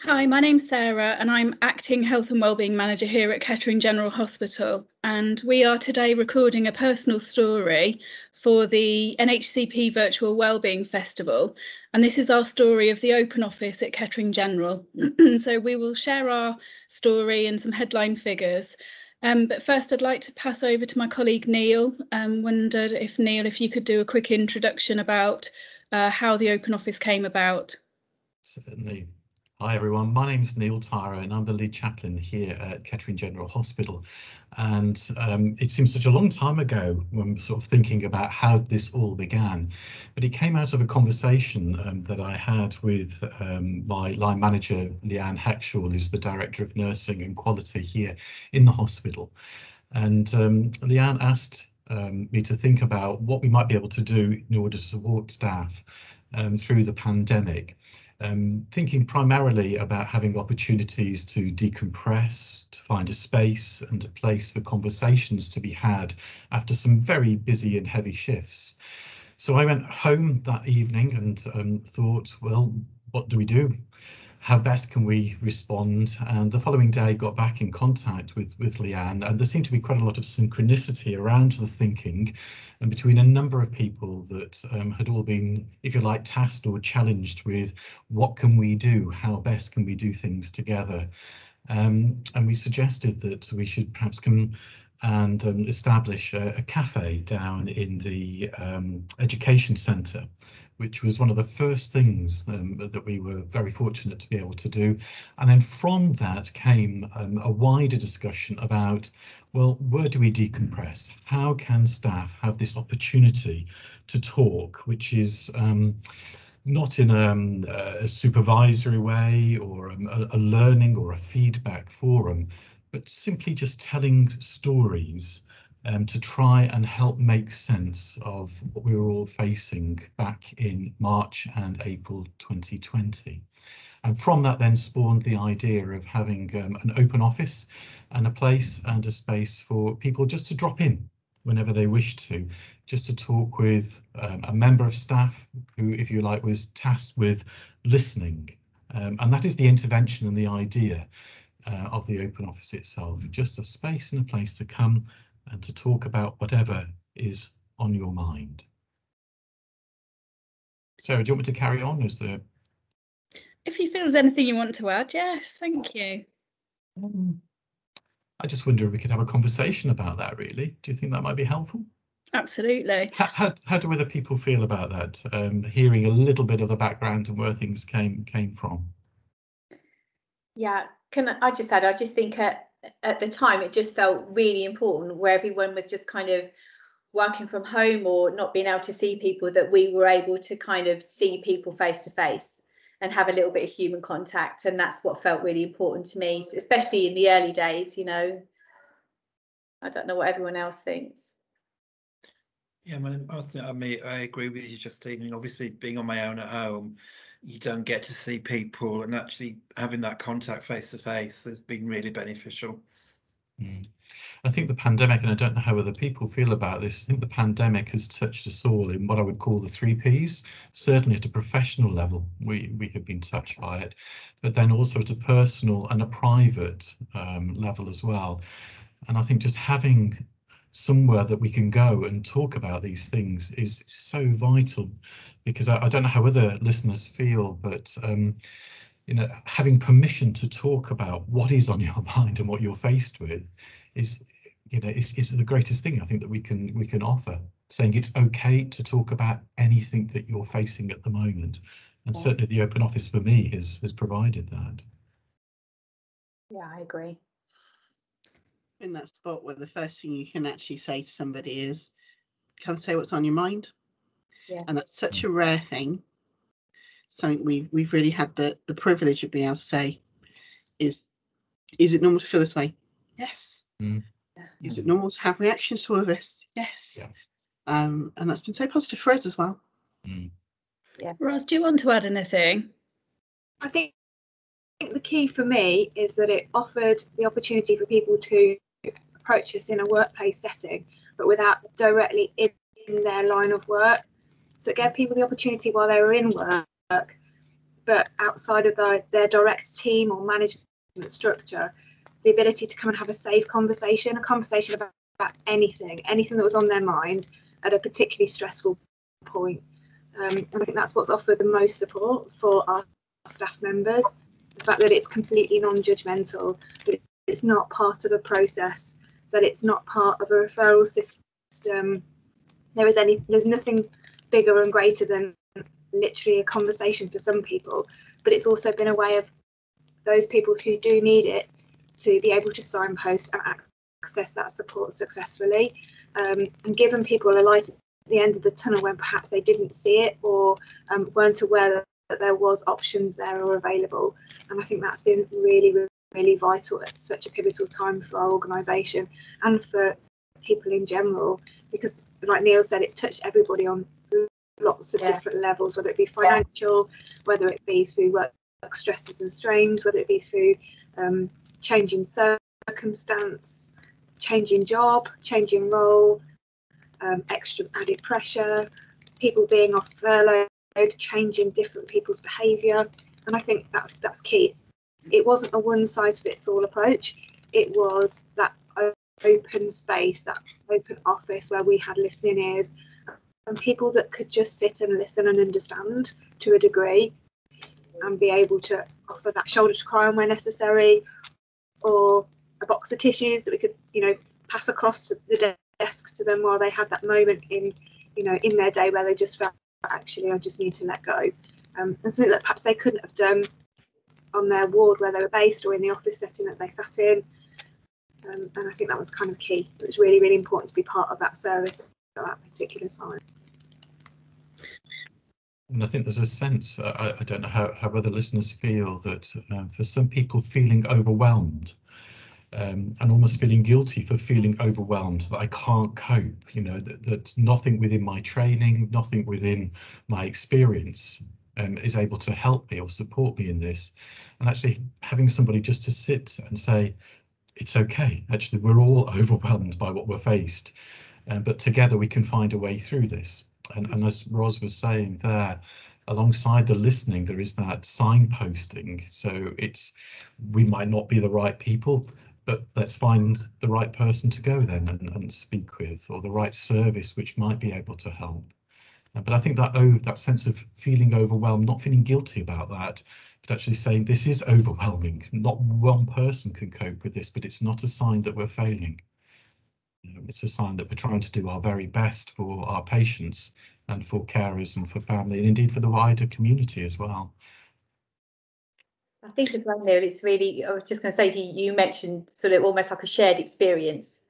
Hi, my name's Sarah and I'm Acting Health and Wellbeing Manager here at Kettering General Hospital, and we are today recording a personal story for the NHCP Virtual Wellbeing Festival, and this is our story of the open office at Kettering General. So we will share our story and some headline figures. But first I'd like to pass over to my colleague Neil. Wondered if Neil, if you could do a quick introduction about how the open office came about. Certainly. Hi everyone, my name is Neil Tyro and I'm the lead chaplain here at Kettering General Hospital. And it seems such a long time ago when we're sort of thinking about how this all began. But it came out of a conversation that I had with my line manager, Leanne Hackshaw, who's the Director of Nursing and Quality here in the hospital. And Leanne asked me to think about what we might be able to do in order to support staff through the pandemic. Thinking primarily about having opportunities to decompress, to find a space and a place for conversations to be had after some very busy and heavy shifts. So I went home that evening and thought, well, what do we do? How best can we respond? And the following day got back in contact with Leanne, and there seemed to be quite a lot of synchronicity around the thinking and between a number of people that had all been, if you like, tasked or challenged with what can we do? How best can we do things together? And we suggested that we should perhaps come and establish a cafe down in the education centre, which was one of the first things that we were very fortunate to be able to do. And then from that came a wider discussion about, well, where do we decompress? How can staff have this opportunity to talk, which is not in a supervisory way or a learning or a feedback forum, but simply just telling stories to try and help make sense of what we were all facing back in March and April 2020. And from that then spawned the idea of having an open office and a place and a space for people just to drop in whenever they wish to, just to talk with a member of staff who, if you like, was tasked with listening. And that is the intervention and the idea of the open office itself, just a space and a place to come and to talk about whatever is on your mind. Sarah, do you want me to carry on? Is there? If you feel there's anything you want to add, yes, thank you. I just wonder if we could have a conversation about that, really. Do you think that might be helpful? Absolutely. How do other people feel about that? Hearing a little bit of the background and where things came from. Yeah, can I just add, I just think at the time it just felt really important, where everyone was just kind of working from home or not being able to see people, that we were able to kind of see people face to face and have a little bit of human contact. And that's what felt really important to me, especially in the early days, you know. I don't know what everyone else thinks. Yeah, I agree with you, Justine. I mean, obviously being on my own at home, you don't get to see people, and actually having that contact face to face has been really beneficial. I think the pandemic, and I don't know how other people feel about this, I think the pandemic has touched us all in what I would call the 3 Ps. Certainly at a professional level, we have been touched by it, but then also at a personal and a private level as well. And I think just having somewhere that we can go and talk about these things is so vital, because I don't know how other listeners feel, but you know, having permission to talk about what is on your mind and what you're faced with is, you know, is the greatest thing I think that we can offer. Saying it's okay to talk about anything that you're facing at the moment, and certainly the open office for me has provided that. Yeah, I agree. In that spot where the first thing you can actually say to somebody is, come say what's on your mind. Yeah. And that's such a rare thing. Something we've really had the privilege of being able to say is it normal to feel this way? Yes. Is it normal to have reactions to all of this? Yes. Yeah. And that's been so positive for us as well. Yeah. Ros, do you want to add anything? I think the key for me is that it offered the opportunity for people to approach us in a workplace setting, but without directly in their line of work. So it gave people the opportunity while they were in work but outside of their direct team or management structure, the ability to come and have a safe conversation, about anything that was on their mind at a particularly stressful point. And I think that's what's offered the most support for our staff members. The fact that it's completely non-judgmental, that it's not part of a process, that it's not part of a referral system. There's nothing bigger and greater than literally a conversation for some people, but it's also been a way of those people who do need it to be able to signpost and access that support successfully, and given people a light at the end of the tunnel when perhaps they didn't see it or weren't aware that there was options there or available. And I think that's been really, really vital at such a pivotal time for our organisation and for people in general, because like Neil said, it's touched everybody on lots of different levels, whether it be financial, whether it be through work stresses and strains, whether it be through changing circumstance, changing job, changing role, extra added pressure, people being off furlough, changing different people's behaviour. And I think that's key. It wasn't a one size fits all approach. It was that open space, that open office where we had listening ears and people that could just sit and listen and understand to a degree, and be able to offer that shoulder to cry on where necessary, or a box of tissues that we could, pass across the desk to them while they had that moment in their day where they just felt, actually, I just need to let go. And something that perhaps they couldn't have done on their ward where they were based or in the office setting that they sat in. And I think that was kind of key. It was really, really important to be part of that service at that particular time. And I think there's a sense, I don't know how other listeners feel, that for some people feeling overwhelmed and almost feeling guilty for feeling overwhelmed, that I can't cope, that nothing within my training, nothing within my experience is able to help me or support me in this. And actually having somebody just to sit and say, it's okay, actually, we're all overwhelmed by what we're faced, but together we can find a way through this. And as Ros was saying there, alongside the listening, there is that signposting. So we might not be the right people, but let's find the right person to go then and speak with, or the right service which might be able to help. But I think that sense of feeling overwhelmed, not feeling guilty about that, but actually saying this is overwhelming. Not one person can cope with this, but it's not a sign that we're failing. It's a sign that we're trying to do our very best for our patients and for carers and for family, and indeed for the wider community as well. I think as well, Neil, it's really, I was just going to say, you mentioned sort of almost like a shared experience.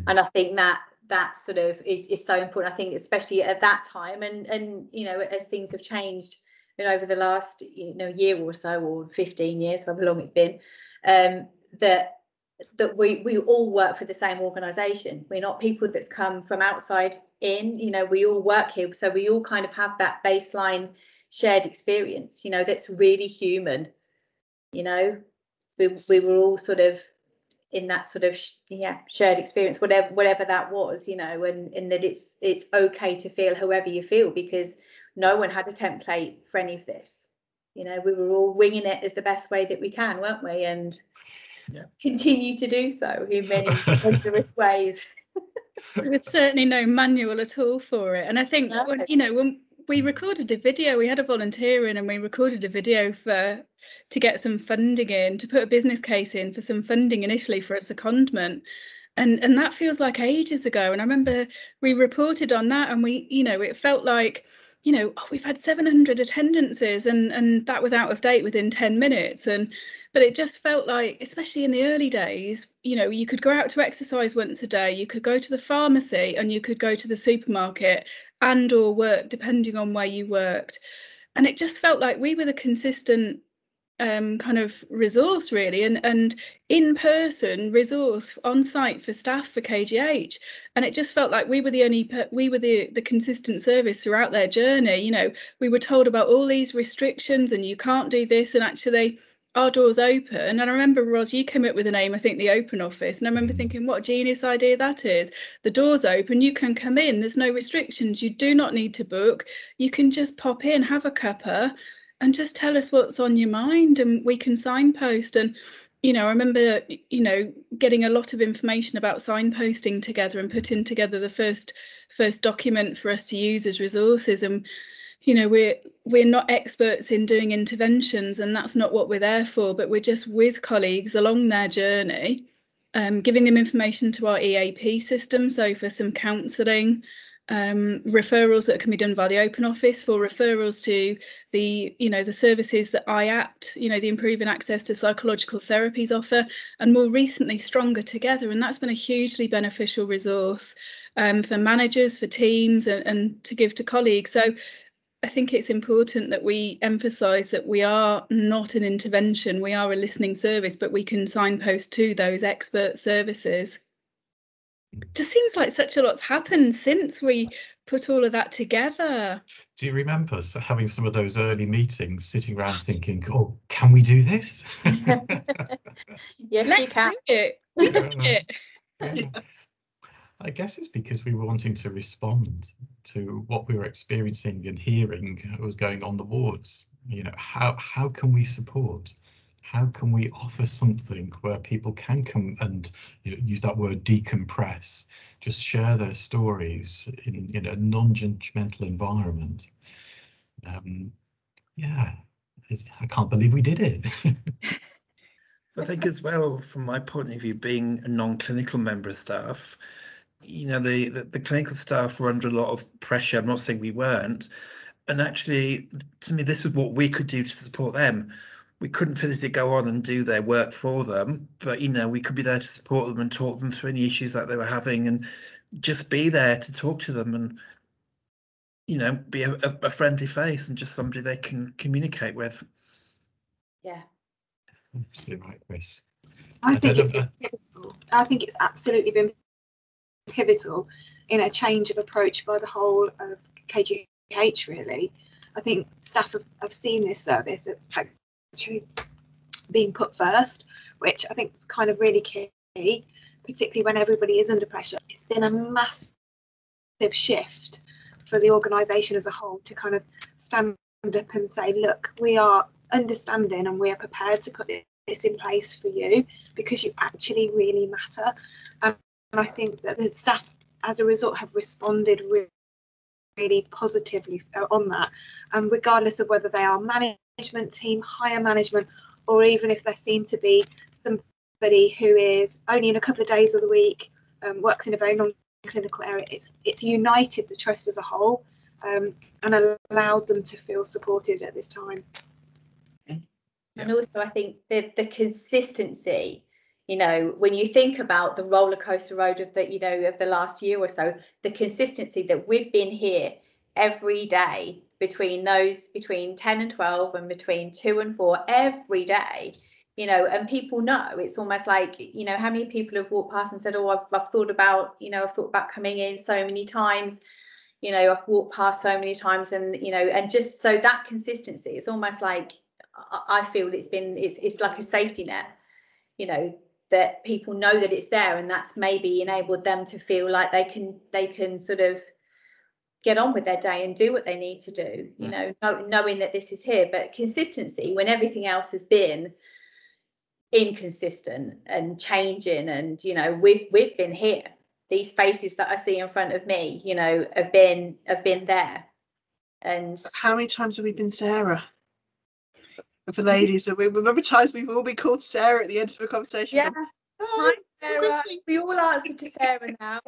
And I think that sort of is so important. I think especially at that time, and as things have changed over the last year or so, or 15 years, however long it's been, that we all work for the same organisation. We're not people that's come from outside in, we all work here, so we all kind of have that baseline shared experience, that's really human. We were all sort of in that sort of shared experience, whatever that was, and that it's okay to feel however you feel, because no one had a template for any of this. We were all winging it as the best way that we can, weren't we? And continue to do so in many wondrous ways. There was certainly no manual at all for it. And I think when we recorded a video, we had a volunteer in, and we recorded a video to get some funding in, to put a business case in for some funding initially for a secondment. And that feels like ages ago. And I remember we reported on that, and we, it felt like, we've had 700 attendances, and that was out of date within 10 minutes. But it just felt like, especially in the early days, you could go out to exercise once a day, you could go to the pharmacy, and you could go to the supermarket and or work, depending on where you worked. And it just felt like we were the consistent kind of resource, really, and in-person resource on site for staff for KGH. And it just felt like we were the consistent service throughout their journey. We were told about all these restrictions and you can't do this, and actually our doors open. And I remember, Ros, you came up with the name, I think, the Open Office, and I remember thinking, what a genius idea that is. The doors open, you can come in, there's no restrictions, you do not need to book, you can just pop in, have a cuppa, and just tell us what's on your mind, and we can signpost. And I remember getting a lot of information about signposting together and putting together the first document for us to use as resources. And we're not experts in doing interventions, and that's not what we're there for, but we're just with colleagues along their journey, giving them information to our EAP system, so for some counselling, referrals that can be done via the Open Office, for referrals to the services that IAPT, the Improving Access to Psychological Therapies offer, and more recently Stronger Together. And that's been a hugely beneficial resource for managers, for teams, and to give to colleagues. So I think it's important that we emphasise that we are not an intervention, we are a listening service, but we can signpost to those expert services. It just seems like such a lot's happened since we put all of that together. Do you remember having some of those early meetings, sitting around thinking, oh, can we do this? Yes, Let's you can. do it. We did it. Yeah. I guess it's because we were wanting to respond to what we were experiencing and hearing was going on the wards. How can we support? How can we offer something where people can come and use that word decompress, just share their stories in a non-judgmental environment? Yeah, I can't believe we did it. I think as well, from my point of view, being a non-clinical member of staff, the clinical staff were under a lot of pressure. I'm not saying we weren't. And actually, to me, this is what we could do to support them. We couldn't physically go on and do their work for them, but, we could be there to support them and talk them through any issues that they were having, and just be there to talk to them and, be a friendly face and just somebody they can communicate with. Yeah. Absolutely right, Chris. I think it's been pivotal. I think it's absolutely been pivotal in a change of approach by the whole of KGH, really. I think staff have seen this service actually being put first, which I think is kind of really key, particularly when everybody is under pressure. It's been a massive shift for the organisation as a whole to kind of stand up and say, look, we are understanding and we are prepared to put this in place for you because you actually really matter. And I think that the staff, as a result, have responded really positively on that, regardless of whether they are management team, higher management, or even if they're seen to be somebody who is only in a couple of days of the week, works in a very non-clinical area. It's united the trust as a whole, and allowed them to feel supported at this time. And also, I think the consistency, when you think about the roller coaster road of the last year or so, the consistency that we've been here every day between 10 and 12 and between 2 and 4 every day, and people know. It's almost like, how many people have walked past and said, oh, I've thought about coming in so many times. I've walked past so many times, and and just so that consistency, it's almost like, I feel it's like a safety net, that people know that it's there, and that's maybe enabled them to feel like they can sort of get on with their day and do what they need to do, knowing that this is here. But consistency, when everything else has been inconsistent and changing, and we've been here. These faces that I see in front of me, have been there. And how many times have we been Sarah? For ladies, we remember times we've all been called Sarah at the end of a conversation. Yeah. Hi, Sarah. We all answer to Sarah now.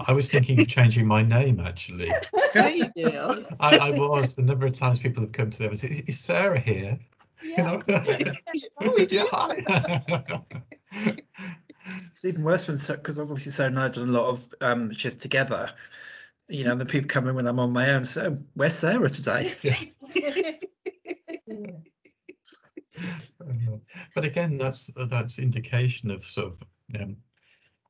I was thinking of changing my name, actually. Hey, Neil. I was. The number of times people have come to them and said, is Sarah here? Yeah. Oh, we do. It's even worse because obviously Sarah and I have done a lot of shifts together. The people come in when I'm on my own. So where's Sarah today? Yes. But again, that's indication of sort of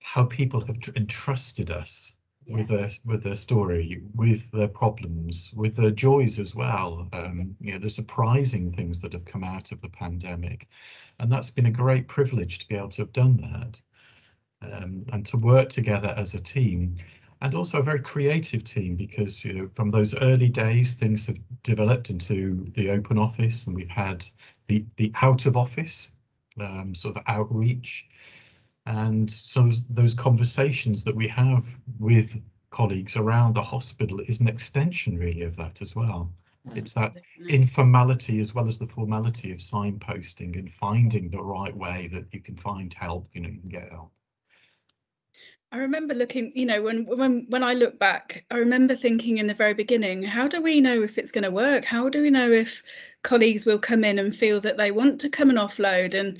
how people have entrusted us with their story, with their problems, with their joys as well. The surprising things that have come out of the pandemic, and that's been a great privilege to be able to have done that, and to work together as a team. and also a very creative team, because from those early days things have developed into the open office, and we've had the out of office sort of outreach, and so those conversations that we have with colleagues around the hospital is an extension really of that as well. It's that informality as well as the formality of signposting and finding the right way that you can find help, you can get help. I remember looking, when I look back, I remember thinking in the very beginning, how do we know if it's going to work? How do we know if colleagues will come in and feel that they want to come and offload? And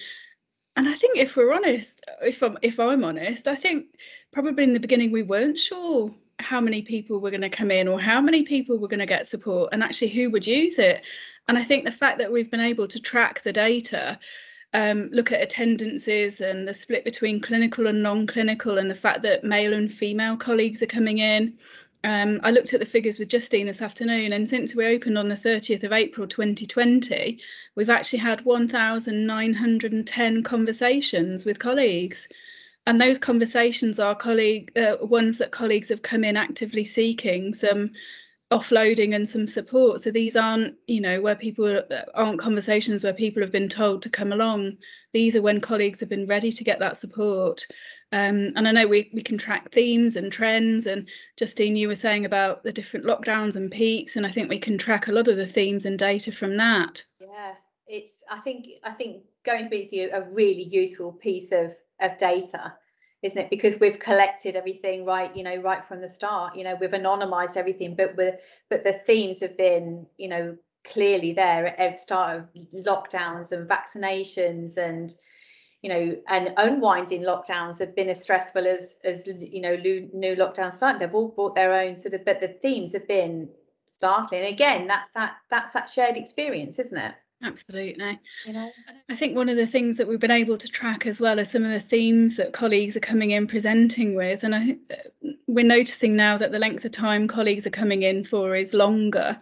I think if we're honest, if I'm honest, I think probably in the beginning we weren't sure how many people were going to come in or how many people were going to get support and actually who would use it. And I think the fact that we've been able to track the data, look at attendances and the split between clinical and non-clinical, and the fact that male and female colleagues are coming in. I looked at the figures with Justine this afternoon, and since we opened on the 30th of April 2020, we've actually had 1,910 conversations with colleagues. And those conversations are ones that colleagues have come in actively seeking some offloading and some support. So these aren't, where people aren't conversations where people have been told to come along. These are when colleagues have been ready to get that support. And I know we can track themes and trends, and Justine, you were saying about the different lockdowns and peaks, and I think we can track a lot of the themes and data from that. Yeah, I think going to be a really useful piece of data, isn't it? Because we've collected everything right from the start. We've anonymized everything, but the themes have been, clearly there at the start of lockdowns and vaccinations, and and unwinding lockdowns have been as stressful as new lockdowns starting. They've all brought their own sort of, but the themes have been startling. Again, that's that shared experience, isn't it? Absolutely. I think one of the things that we've been able to track as well are some of the themes that colleagues are coming in presenting with, and I think we're noticing now that the length of time colleagues are coming in for is longer,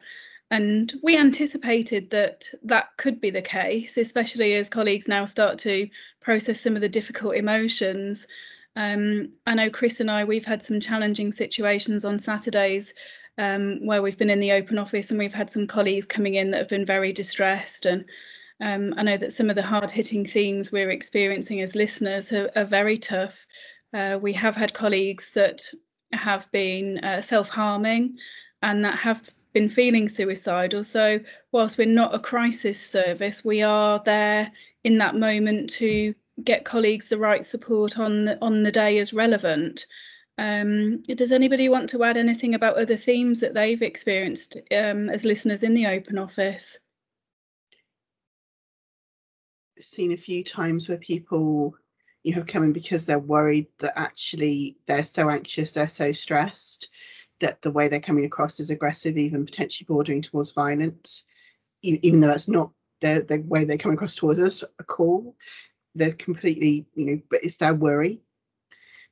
and we anticipated that could be the case, especially as colleagues now start to process some of the difficult emotions. I know Chris and we've had some challenging situations on Saturdays where we've been in the open office, and we've had some colleagues coming in that have been very distressed, and I know that some of the hard-hitting themes we're experiencing as listeners are very tough. We have had colleagues that have been self-harming and that have been feeling suicidal. So whilst we're not a crisis service, we are there in that moment to get colleagues the right support on the day as relevant. Does anybody want to add anything about other themes that they've experienced as listeners in the open office? I've seen a few times where people come in because they're worried that actually they're so anxious, they're so stressed, that the way they're coming across is aggressive, even potentially bordering towards violence, even though that's not the way they come across towards us at all. They're completely, but it's their worry.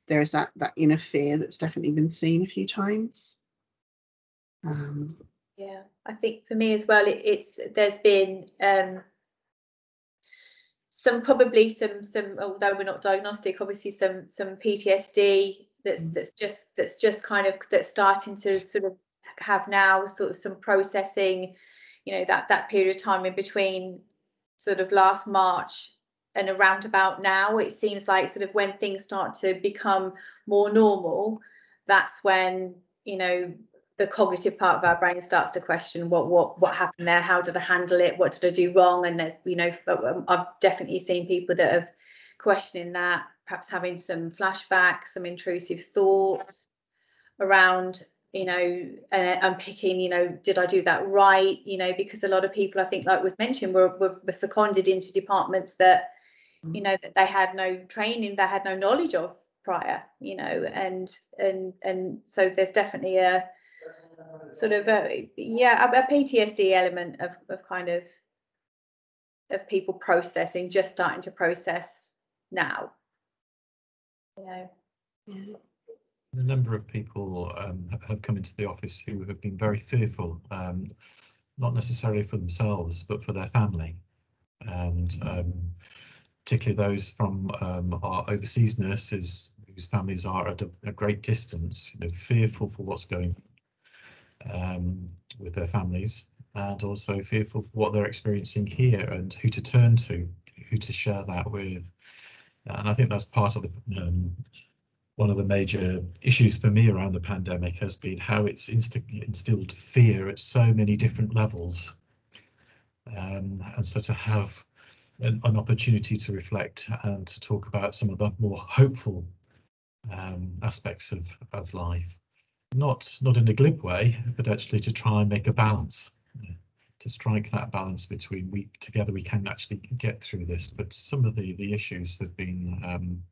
There is that inner fear that's definitely been seen a few times. Yeah, I think for me as well, there's been some although we're not diagnostic, obviously some PTSD that's starting to sort of have now sort of some processing, that period of time in between sort of last March and around about now. It seems like sort of when things start to become more normal, that's when the cognitive part of our brain starts to question what happened there, how did I handle it, what did I do wrong? And there's I've definitely seen people that have questioning that, perhaps having some flashbacks, some intrusive thoughts around unpicking, did I do that right? Because a lot of people, I think, like was mentioned, were seconded into departments that that they had no training, they had no knowledge of prior, and so there's definitely a sort of a PTSD element of kind of people processing, just starting to process now. A number of people have come into the office who have been very fearful, not necessarily for themselves, but for their family. And particularly those from our overseas nurses whose families are at a great distance, fearful for what's going on with their families, and also fearful for what they're experiencing here and who to turn to, who to share that with. And I think that's part of the one of the major issues for me around the pandemic has been how it's instilled fear at so many different levels. And so to have an opportunity to reflect and to talk about some of the more hopeful aspects of life, not in a glib way, but actually to try and make a balance, to strike that balance between together we can actually get through this. But some of the issues have been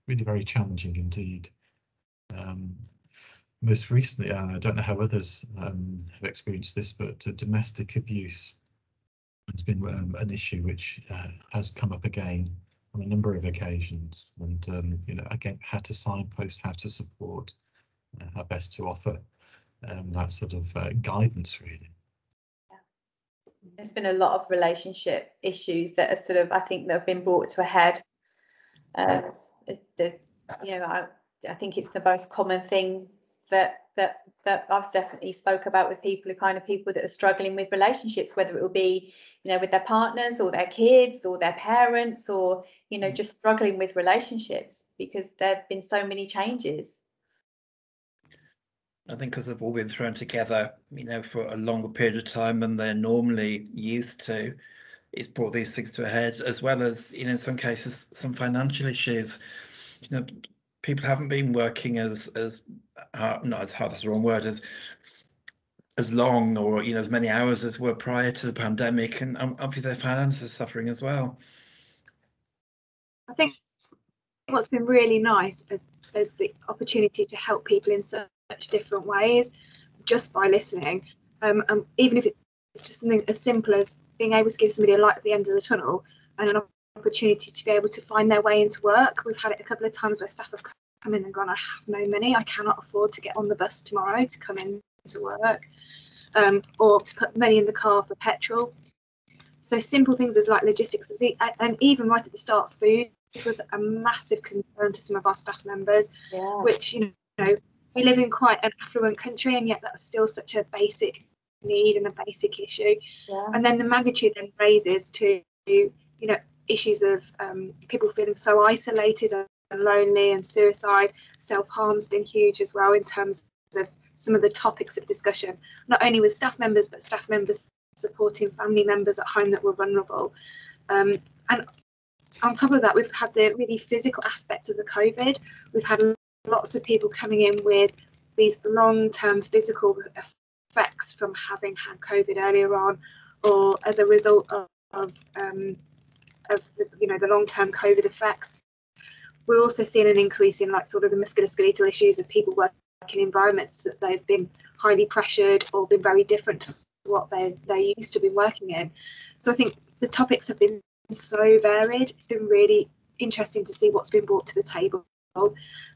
really very challenging indeed. Most recently, and I don't know how others have experienced this, but domestic abuse has been an issue which has come up again on a number of occasions, and again, how to signpost, how to support, how best to offer that sort of guidance, really. There's been a lot of relationship issues that are sort of, I think, that have been brought to a head. I think it's the most common thing that I've definitely spoke about with people, people that are struggling with relationships, whether it will be, with their partners or their kids or their parents, or, just struggling with relationships because there have been so many changes. I think because they've all been thrown together, for a longer period of time than they're normally used to, it's brought these things to a head, as well as, in some cases, some financial issues. People haven't been working as not as hard, that's the wrong word, as long or as many hours as were prior to the pandemic, and obviously their finances are suffering as well. I think what's been really nice is the opportunity to help people in such different ways just by listening, even if it's just something as simple as being able to give somebody a light at the end of the tunnel and an opportunity to be able to find their way into work. We've had it a couple of times where staff have come in and gone, I have no money, I cannot afford to get on the bus tomorrow to come in to work, or to put money in the car for petrol. So simple things as like logistics, and even right at the start, food was a massive concern to some of our staff members, which we live in quite an affluent country, and yet that's still such a basic need and a basic issue. And then the magnitude then raises to issues of people feeling so isolated and lonely, and suicide, self-harm's been huge as well in terms of some of the topics of discussion, not only with staff members, but staff members supporting family members at home that were vulnerable. And on top of that, we've had the really physical aspect of the COVID. We've had lots of people coming in with these long-term physical effects from having had COVID earlier on, or as a result of the long-term COVID effects. We're also seeing an increase in sort of the musculoskeletal issues of people working in environments that they've been highly pressured or been very different to what they used to be working in. So I think the topics have been so varied. It's been really interesting to see what's been brought to the table,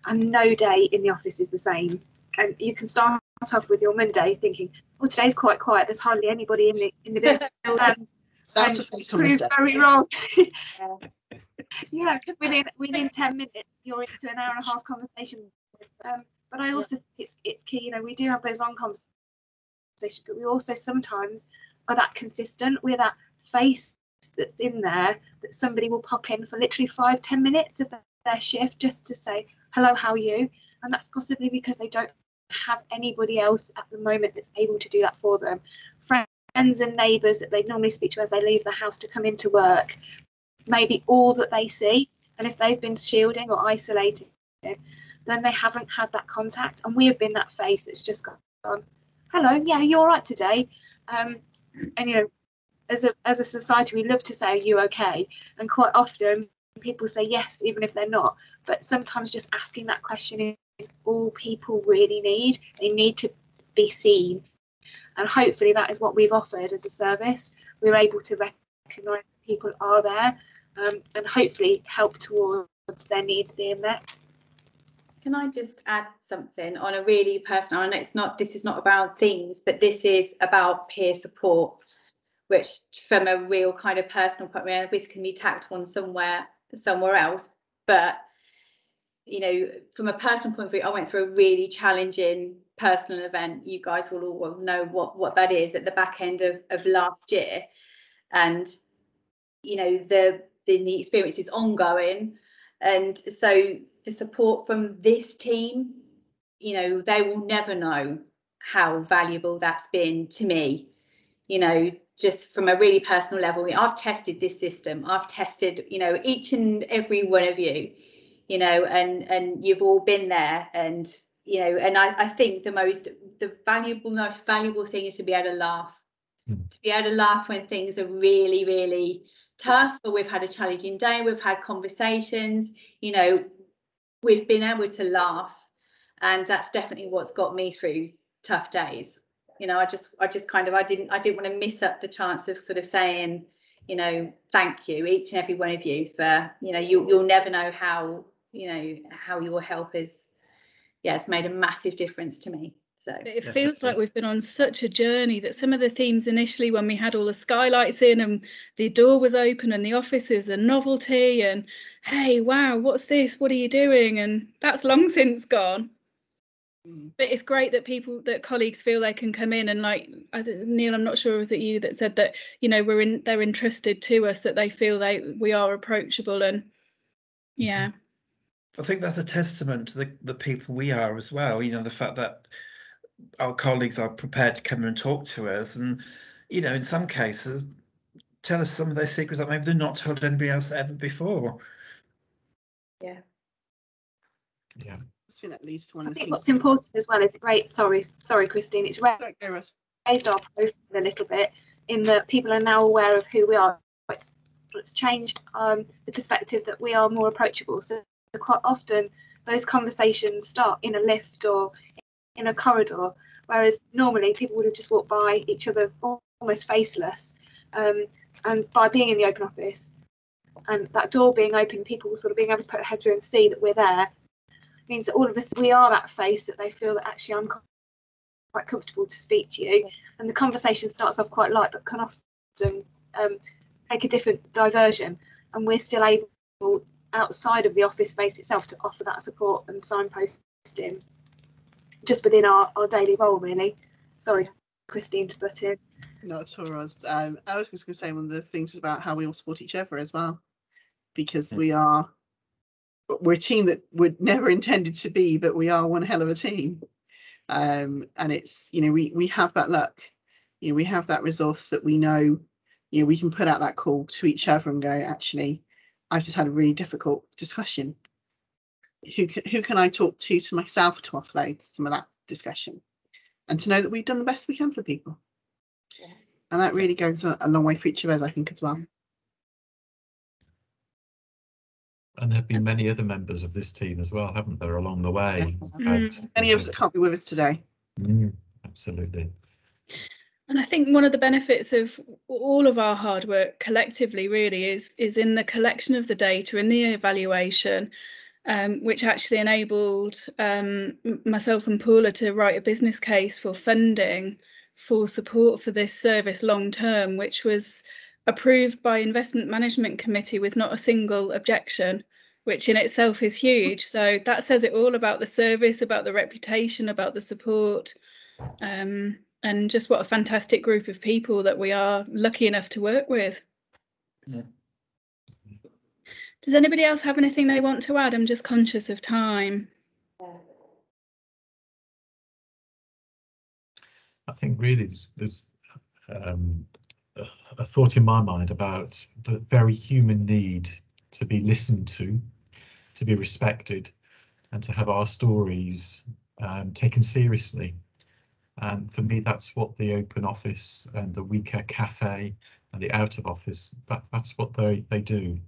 and no day in the office is the same. And you can start off with your Monday thinking, well, today's quite quiet, there's hardly anybody in the building, That's and very wrong. Yeah, within 10 minutes you're into an hour and a half conversation. But I also think it's key, we do have those long conversations, but we also sometimes are that consistent. We're that face that's in there that somebody will pop in for literally 5-10 minutes of their shift just to say, hello, how are you? And that's possibly because they don't have anybody else at the moment that's able to do that for them. Friends and neighbours that they normally speak to as they leave the house to come into work, maybe all that they see. And if they've been shielding or isolated, then they haven't had that contact. And we have been that face that's just gone, hello, yeah, you're all right today. And as a society, we love to say, are you okay? And quite often people say yes, even if they're not. But sometimes just asking that question is all people really need. They need to be seen. And hopefully that is what we've offered as a service. We're able to recognise that people are there, and hopefully help towards their needs being met. Can I just add something on a really personal, and this is not about themes, but this is about peer support, which from a real kind of personal point, this can be tacked on somewhere else, but you know, from a personal point of view, I went through a really challenging personal event. You guys will all know what that is at the back end of last year. And, you know, the experience is ongoing. And so the support from this team, you know, they will never know how valuable that's been to me, you know, just from a really personal level. I've tested this system. I've tested, you know, each and every one of you, you know, and you've all been there. And, you know, and I think the most valuable thing is to be able to laugh, to be able to laugh when things are really, really tough, or we've had a challenging day, we've had conversations, you know, we've been able to laugh. And that's definitely what's got me through tough days. You know, I didn't want to miss up the chance of sort of saying, you know, thank you, each and every one of you, for, you know, you'll never know how, you know, how your help is, it's made a massive difference to me. So it feels like we've been on such a journey that some of the themes initially, when we had all the skylights in and the door was open and the office is a novelty and, hey, wow, what's this? What are you doing? And that's long since gone. But it's great that colleagues feel they can come in and, like, Neil, I'm not sure, was it you that said that, you know, they're entrusted to us, that they feel we are approachable. And yeah, I think that's a testament to the people we are as well. You know, the fact that our colleagues are prepared to come and talk to us, and, you know, in some cases tell us some of their secrets that maybe they've not told anybody else ever before. Yeah. I think at least one. I think what's important as well is sorry, Christine, it's raised our profile a little bit, in that people are now aware of who we are. It's changed the perspective that we are more approachable. So quite often those conversations start in a lift or in a corridor, whereas normally people would have just walked by each other almost faceless. And by being in the open office and that door being open, people sort of being able to put their head through and see that we're there, means that all of us, we are that face that they feel that actually I'm quite comfortable to speak to you. And the conversation starts off quite light, but can often take a different diversion, and we're still able, outside of the office space itself, to offer that support and signposting just within our daily role, really. Sorry, Christine, to butt in. Not for us. I was just going to say, one of the things is about how we all support each other as well, because we're a team that we're never intended to be, but we are one hell of a team. And it's, you know, we have that luck, you know, we have that resource that we know, you know, we can put out that call to each other and go, actually, I've just had a really difficult discussion. Who can I talk to myself to offload some of that discussion, and to know that we've done the best we can for people. And that really goes a long way for each of us, I think, as well. And there have been many other members of this team as well, haven't there, along the way? Many of us that can't be with us today. Absolutely. And I think one of the benefits of all of our hard work collectively really is in the collection of the data and the evaluation, which actually enabled myself and Paula to write a business case for funding for support for this service long term, which was approved by Investment Management Committee with not a single objection, which in itself is huge. So that says it all about the service, about the reputation, about the support, and just what a fantastic group of people that we are lucky enough to work with. Yeah. Does anybody else have anything they want to add? I'm just conscious of time. I think really there's a thought in my mind about the very human need to be listened to be respected, and to have our stories taken seriously. And for me, that's what the open office and the We Care Cafe and the out of office, that's what they do,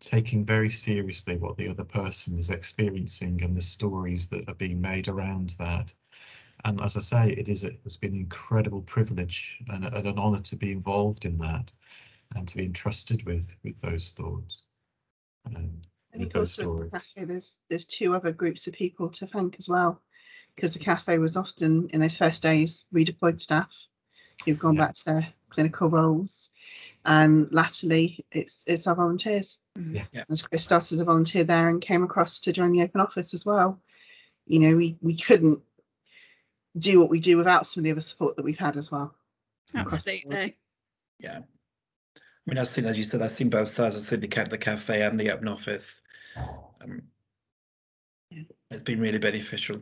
taking very seriously what the other person is experiencing and the stories that are being made around that. And as I say, it's been an incredible privilege and an honour to be involved in that, and to be entrusted with those thoughts. I think also at the cafe, there's two other groups of people to thank as well, because the cafe was often, in those first days, redeployed staff who've gone back to their clinical roles. And latterly, it's our volunteers. Yeah. And Chris started as a volunteer there and came across to join the Open Office as well. You know, we couldn't do what we do without some of the other support that we've had as well. Absolutely. Yeah. I mean, I've seen, as you said, I've seen both sides. I've seen the cafe and the Open Office. It's been really beneficial.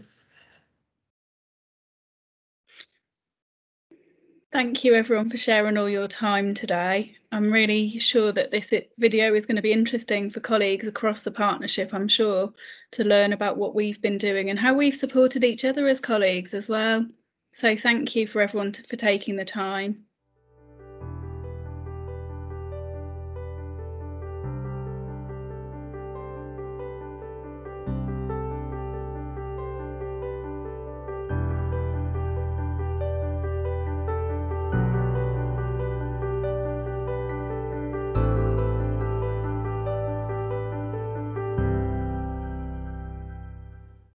Thank you everyone for sharing all your time today. I'm really sure that this video is going to be interesting for colleagues across the partnership, I'm sure, to learn about what we've been doing and how we've supported each other as colleagues as well. So thank you for everyone for taking the time.